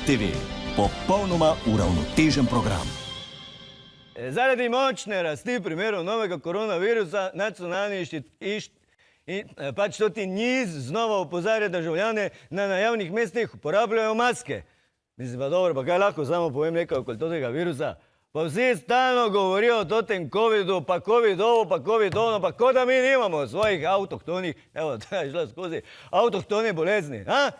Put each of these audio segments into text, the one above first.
TV. Popolnoma uravnotežen program. Zaradi močne rasti primerov novega koronavirusa nacionalni pač toti niz znova opozarja državljane na javnih mestih uporabljajo maske. Mislim pa dobro, pa kaj lahko samo povem nekaj okoli tega virusa. Pa vsi stalno govorijo o totem covidu, pa covidovo, pa covidovno, pa ko da mi nimamo svojih avtohtonih, evo, ta je šla skozi, avtohtone bolezni, a?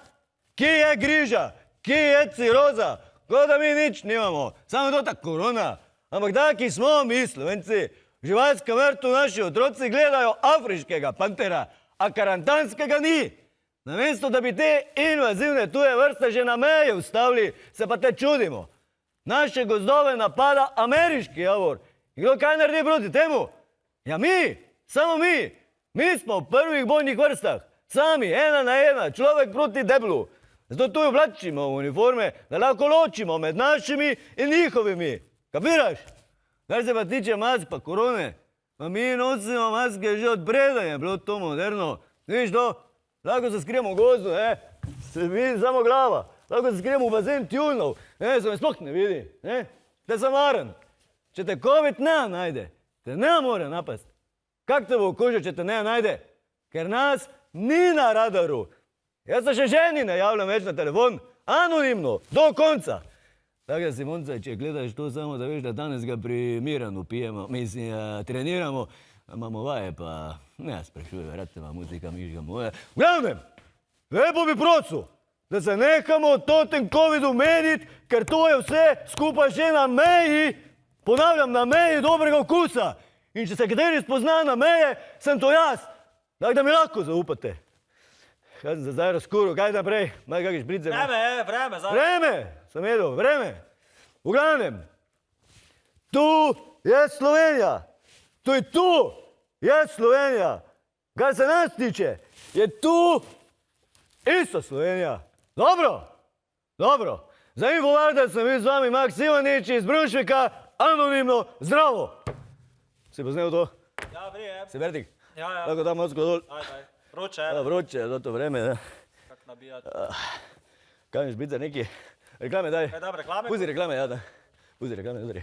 Kje je griža? Kje je ciroza? Ko da mi nič nimamo, samo tota korona. Ampak taki smo mi, Slovenci. V živalskem vrtu naši otroci gledajo afriškega pantera, a karantanskega ni. Namesto, da bi te invazivne tuje vrste že na meji ustavili, se pa te čudimo. Naše gozdove napada ameriški javor. In kdo kaj naredi proti temu? Ja mi, samo mi. Mi smo v prvih bojnih vrstah. Sami, ena na ena, človek proti deblu. Zato tu oblačimo uniforme, da lahko ločimo med našimi in njihovimi. Kapiraš? Kar se pa tiče mask pa korone, pa mi nosimo maske že od preden je bilo to moderno. Vidiš to? Lahko se skrijemo v gozdu, se vidi samo glava. Lahko se skrijemo v bazen tjulnov, se me sploh ne vidi. Te sem varen. Če te COVID ne najde, te ne more napast. Kak te bo okužil, če te ne najde? Ker nas ni na radaru. Jaz se še ženi ne javljam več na telefon, anonimno, do konca. Tako da, Simonca, če gledaš to samo, da veš, da danes ga pri Miranu pijemo, mislim, treniramo, imamo vaje, pa ne sprašujem, rad ima muzika, mižga moja. V glavnem, lepo bi prosil, da se nekamo o totem covidu meniti, ker to je vse skupaj že na meji, ponavljam, na meji dobrega okusa. In če se kateri spozna na meje, sem to jaz. Tako da mi lahko zaupate. Kaj sem se zdaj razkuril, kaj naprej? Maj kakaj šprice? Vreme. Vreme, sem jedel, vreme. V glavnem, tu je Slovenija. Tu je Slovenija. Kar se nas tiče, je tu isto Slovenija. Dobro. Za Infovarda sem bil z vami Maks Ivanič iz Brunšvika, anonimno, zdravo. Si poznal to? Ja, vrijem. Si vertik? Ja. Lahko tam mosko dol. Daj. Vroče. Vroče je to vreme, ne? Kak nabijati. Kaj miš biti za neki? Reklame daj. Kaj dam reklame? Pusti reklame, ja da. Pusti reklame, udri.